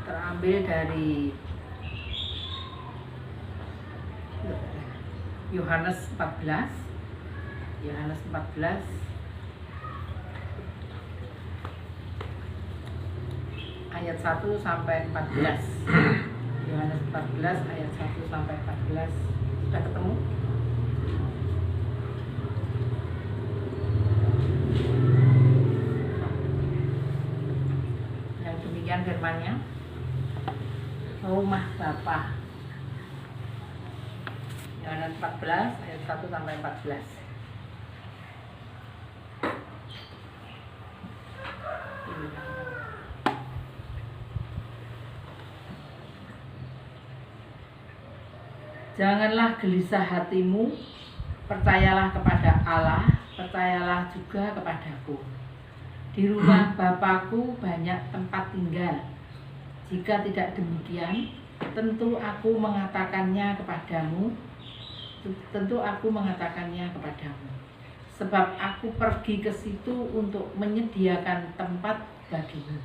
terambil dari Yohanes 14 ayat 1 sampai 14. Yohanes 14 ayat 1 sampai 14. Sudah ketemu? Yang demikian firman-Nya. Rumah Bapa. Yohanes 14 ayat 1 sampai 14. Janganlah gelisah hatimu, percayalah kepada Allah, percayalah juga kepadaku. Di rumah Bapakku banyak tempat tinggal. Jika tidak demikian, tentu aku mengatakannya kepadamu. Sebab aku pergi ke situ untuk menyediakan tempat bagimu.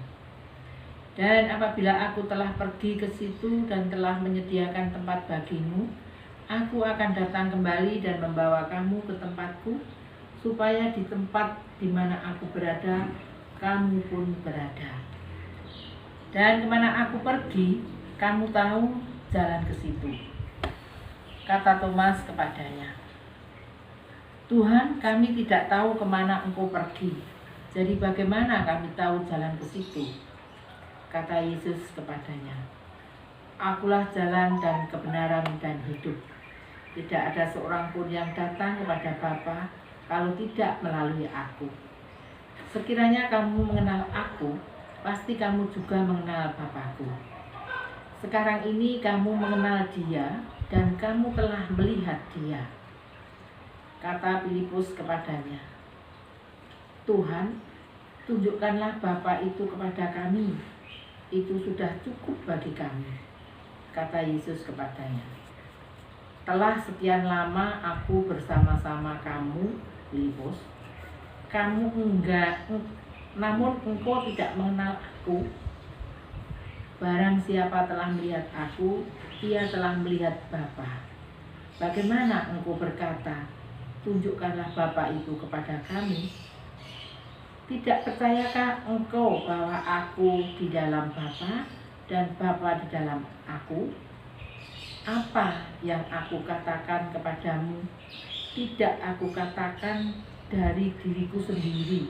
Dan apabila aku telah pergi ke situ dan telah menyediakan tempat bagimu, aku akan datang kembali dan membawa kamu ke tempatku, supaya di tempat di mana aku berada, kamu pun berada. Dan kemana aku pergi, kamu tahu jalan ke situ. Kata Thomas kepadanya, Tuhan, kami tidak tahu kemana engkau pergi. Jadi bagaimana kami tahu jalan ke situ? Kata Yesus kepadanya, Akulah jalan dan kebenaran dan hidup. Tidak ada seorang pun yang datang kepada Bapa kalau tidak melalui aku. Sekiranya kamu mengenal aku, pasti kamu juga mengenal Bapakku. Sekarang ini kamu mengenal Dia dan kamu telah melihat Dia. Kata Filipus kepadanya, Tuhan, tunjukkanlah Bapa itu kepada kami. Itu sudah cukup bagi kami. Kata Yesus kepadanya, telah sekian lama aku bersama-sama kamu, Filipus. Namun engkau tidak mengenal aku. Barang siapa telah melihat aku, ia telah melihat Bapa. Bagaimana engkau berkata, tunjukkanlah Bapa itu kepada kami? Tidak percayakah engkau bahwa aku di dalam Bapa dan Bapa di dalam aku? Apa yang aku katakan kepadamu, tidak aku katakan dari diriku sendiri,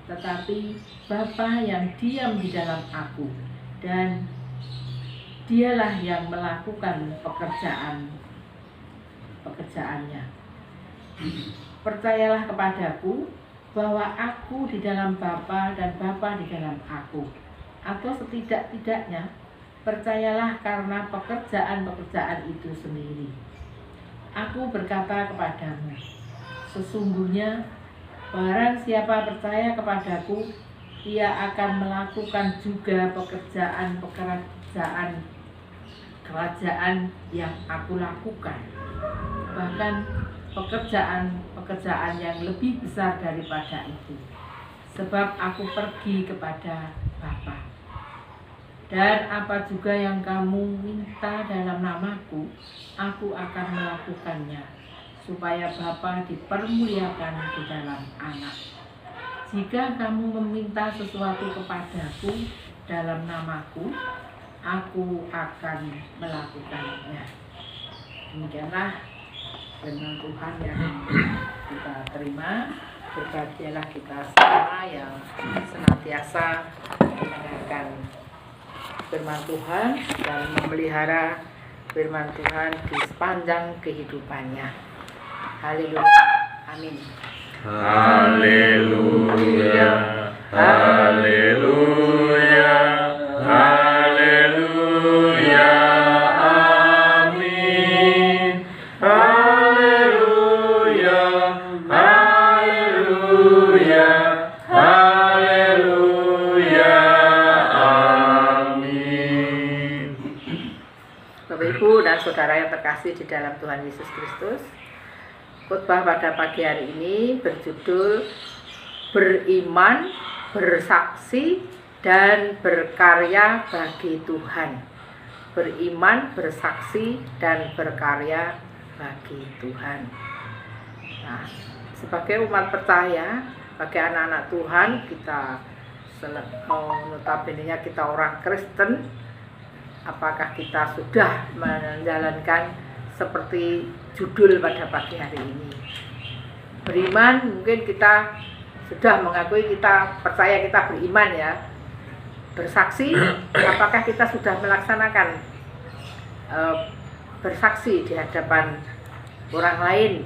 tetapi Bapa yang diam di dalam aku, dan Dialah yang melakukan pekerjaannya. Percayalah kepadaku bahwa aku di dalam Bapa dan Bapa di dalam aku. Atau setidak-tidaknya percayalah karena pekerjaan-pekerjaan itu sendiri. Aku berkata kepadamu, sesungguhnya barang siapa percaya kepadaku, ia akan melakukan juga pekerjaan kerajaan yang aku lakukan. Bahkan pekerjaan yang lebih besar daripada itu, sebab aku pergi kepada Bapa. Dan apa juga yang kamu minta dalam namaku, aku akan melakukannya, supaya Bapa dipermuliakan di dalam Anak. Jika kamu meminta sesuatu kepadaku dalam namaku, aku akan melakukannya. Demikianlah firman Tuhan yang kita terima. Berbahagialah kita semua yang senantiasa mendengarkan firman Tuhan dan memelihara firman Tuhan di sepanjang kehidupannya. Haleluya. Amin. Haleluya. Haleluya. Haleluya. Amin. Haleluya. Haleluya. Haleluya. Amin. Bapak Ibu dan saudara yang terkasih di dalam Tuhan Yesus Kristus, khotbah pada pagi hari ini berjudul Beriman, Bersaksi, dan berkarya bagi Tuhan. Beriman, bersaksi, dan berkarya bagi Tuhan. Nah, sebagai umat percaya, sebagai anak-anak Tuhan, kita notabene-nya kita orang Kristen, apakah kita sudah menjalankan seperti judul pada pagi hari ini? Beriman, mungkin kita sudah mengakui kita percaya kita beriman ya. Bersaksi, apakah kita sudah melaksanakan bersaksi di hadapan orang lain?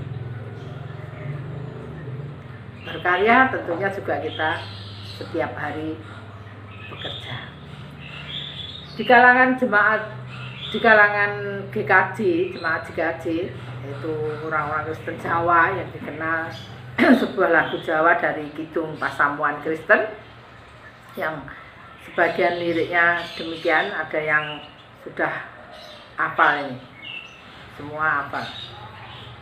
Berkarya tentunya juga kita setiap hari bekerja. Di kalangan jemaat, di kalangan GKJ, jemaat GKJ, yaitu orang-orang Kristen Jawa yang dikenal sebuah lagu Jawa dari Kidung Pasamuan Kristen yang sebagian liriknya demikian, ada yang sudah hafal ini, semua hafal.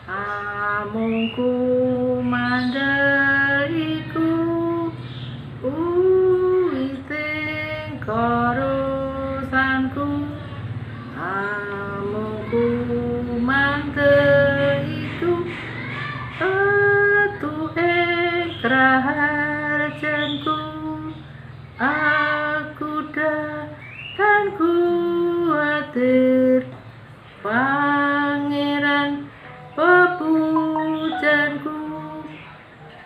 Amungku mandaliku uiting korosanku, amungku mandaliku etuhe kraharjanku, aku dan kuatir pangeran pepujanku,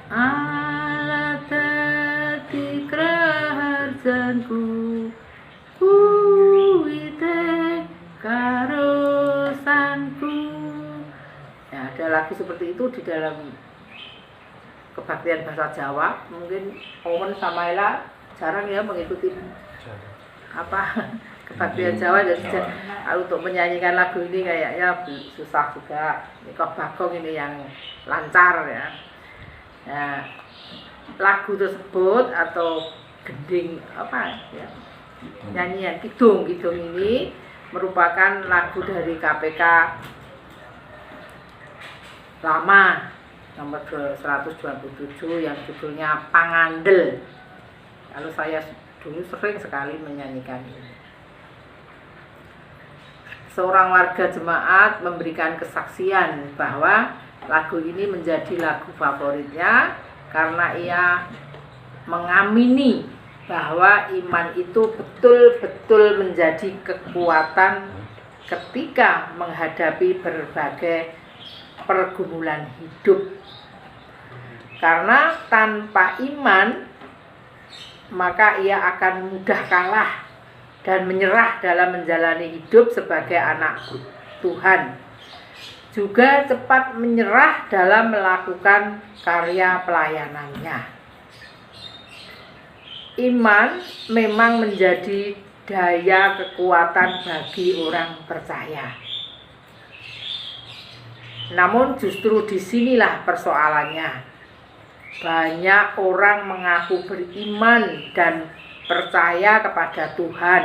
Allah dadi kraharjanku, kuwite karosanku. Ya, ada lagu seperti itu di dalam kebaktian bahasa Jawa. Mungkin Owen sama Ella jarang ya mengikuti kebaktian Jawa, jadi untuk menyanyikan lagu ini kayaknya susah juga. Ini kok Bagong ini yang lancar ya. Nah, lagu tersebut atau gending ya, nyanyian kidung ini merupakan lagu dari KPK lama nomor 127 yang judulnya Pangandel. Kalau saya dulu sering sekali menyanyikan ini. Seorang warga jemaat memberikan kesaksian bahwa lagu ini menjadi lagu favoritnya karena ia mengamini bahwa iman itu betul-betul menjadi kekuatan ketika menghadapi berbagai pergumulan hidup. Karena tanpa iman maka ia akan mudah kalah dan menyerah dalam menjalani hidup sebagai anak Tuhan. Juga cepat menyerah dalam melakukan karya pelayanannya. Iman memang menjadi daya kekuatan bagi orang percaya. Namun justru disinilah persoalannya. Banyak orang mengaku beriman dan percaya kepada Tuhan,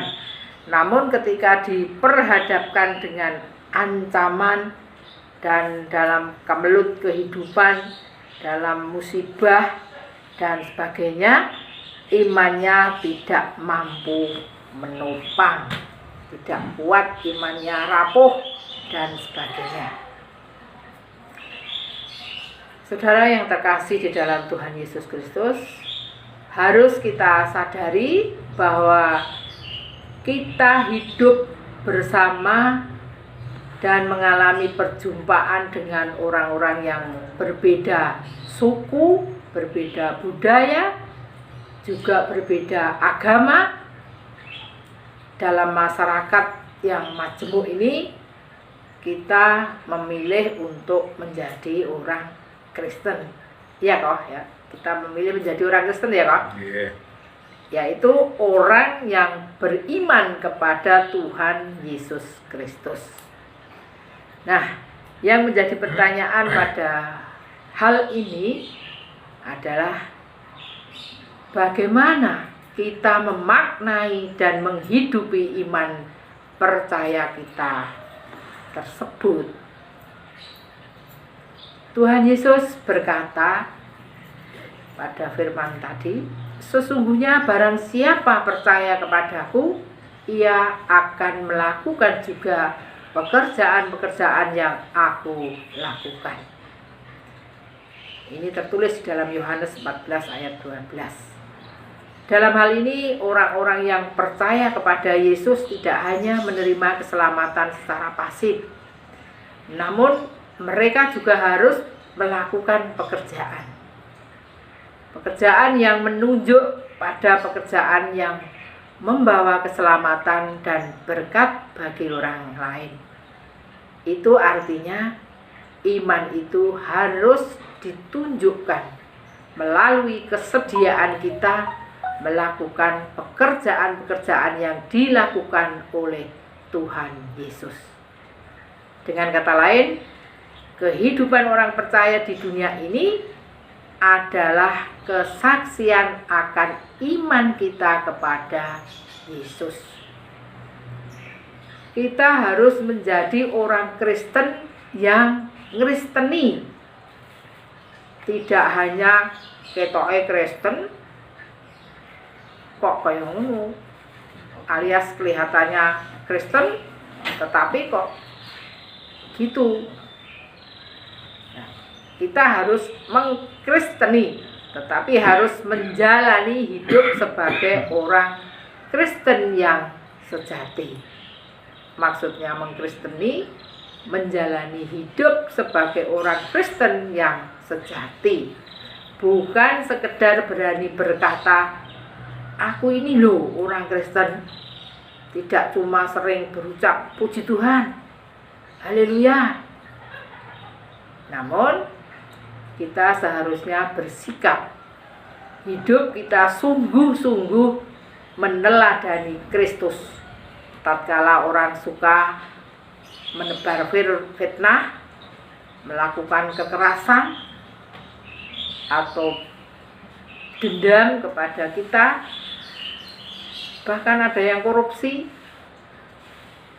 namun ketika diperhadapkan dengan ancaman dan dalam kemelut kehidupan, dalam musibah dan sebagainya, imannya tidak mampu menopang, tidak kuat, imannya rapuh dan sebagainya. Saudara yang terkasih di dalam Tuhan Yesus Kristus, harus kita sadari bahwa kita hidup bersama dan mengalami perjumpaan dengan orang-orang yang berbeda suku, berbeda budaya, juga berbeda agama. Dalam masyarakat yang majemuk ini, kita memilih untuk menjadi orang Kristen. Iya kok ya. Kita memilih menjadi orang Kristen ya kok? Yeah. Yaitu orang yang beriman kepada Tuhan Yesus Kristus. Nah, yang menjadi pertanyaan pada hal ini adalah bagaimana kita memaknai dan menghidupi iman percaya kita tersebut. Tuhan Yesus berkata pada firman tadi, sesungguhnya barang siapa percaya kepadaku, ia akan melakukan juga pekerjaan-pekerjaan yang aku lakukan. Ini tertulis dalam Yohanes 14 ayat 12. Dalam hal ini, orang-orang yang percaya kepada Yesus tidak hanya menerima keselamatan secara pasif, namun mereka juga harus melakukan pekerjaan. Pekerjaan yang menunjuk pada pekerjaan yang membawa keselamatan dan berkat bagi orang lain. Itu artinya iman itu harus ditunjukkan melalui kesediaan kita melakukan pekerjaan-pekerjaan yang dilakukan oleh Tuhan Yesus. Dengan kata lain, kehidupan orang percaya di dunia ini adalah kesaksian akan iman kita kepada Yesus. Kita harus menjadi orang Kristen yang ngristeni, tidak hanya ketoke Kristen kok kaya ngono, alias kelihatannya Kristen tetapi kok gitu. Nah, kita harus mengkristeni, tetapi harus menjalani hidup sebagai orang Kristen yang sejati. Maksudnya mengkristeni, menjalani hidup sebagai orang Kristen yang sejati, bukan sekedar berani berkata, aku ini loh orang Kristen. Tidak cuma sering berucap puji Tuhan, haleluya. Namun kita seharusnya bersikap hidup kita sungguh-sungguh meneladani Kristus. Tatkala orang suka menebar fitnah, melakukan kekerasan atau dendam kepada kita, bahkan ada yang korupsi,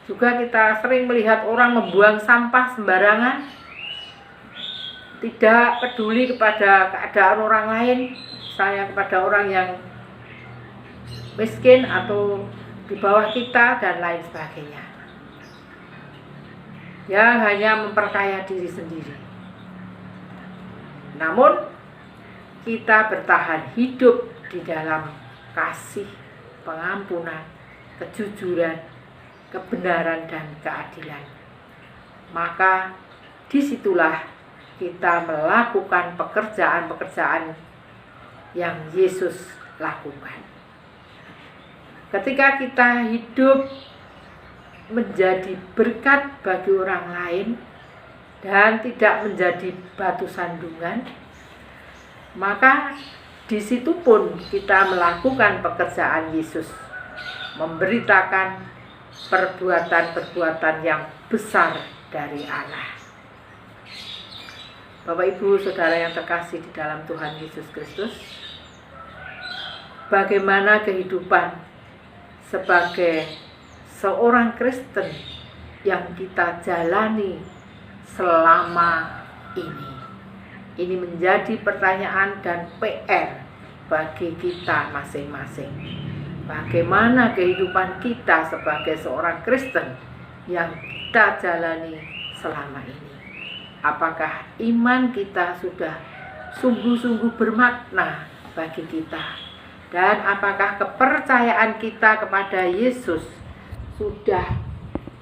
juga kita sering melihat orang membuang sampah sembarangan, tidak peduli kepada keadaan orang lain, misalnya kepada orang yang miskin atau di bawah kita dan lain sebagainya, yang hanya memperkaya diri sendiri. Namun kita bertahan hidup di dalam kasih, pengampunan, kejujuran, kebenaran, dan keadilan. Maka disitulah kita melakukan pekerjaan-pekerjaan yang Yesus lakukan. Ketika kita hidup menjadi berkat bagi orang lain dan tidak menjadi batu sandungan, maka di situ pun kita melakukan pekerjaan Yesus, memberitakan perbuatan-perbuatan yang besar dari Allah. Bapak Ibu Saudara yang terkasih di dalam Tuhan Yesus Kristus, bagaimana kehidupan sebagai seorang Kristen yang kita jalani selama ini? Ini menjadi pertanyaan dan PR bagi kita masing-masing. Bagaimana kehidupan kita sebagai seorang Kristen yang kita jalani selama ini? Apakah iman kita sudah sungguh-sungguh bermakna bagi kita? Dan apakah kepercayaan kita kepada Yesus sudah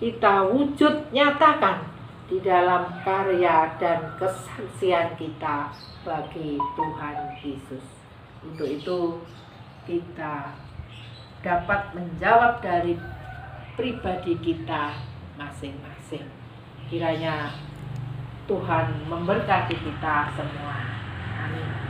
kita wujud nyatakan di dalam karya dan kesaksian kita bagi Tuhan Yesus? Untuk itu kita dapat menjawab dari pribadi kita masing-masing. Kiranya Tuhan memberkati kita semua. Amin.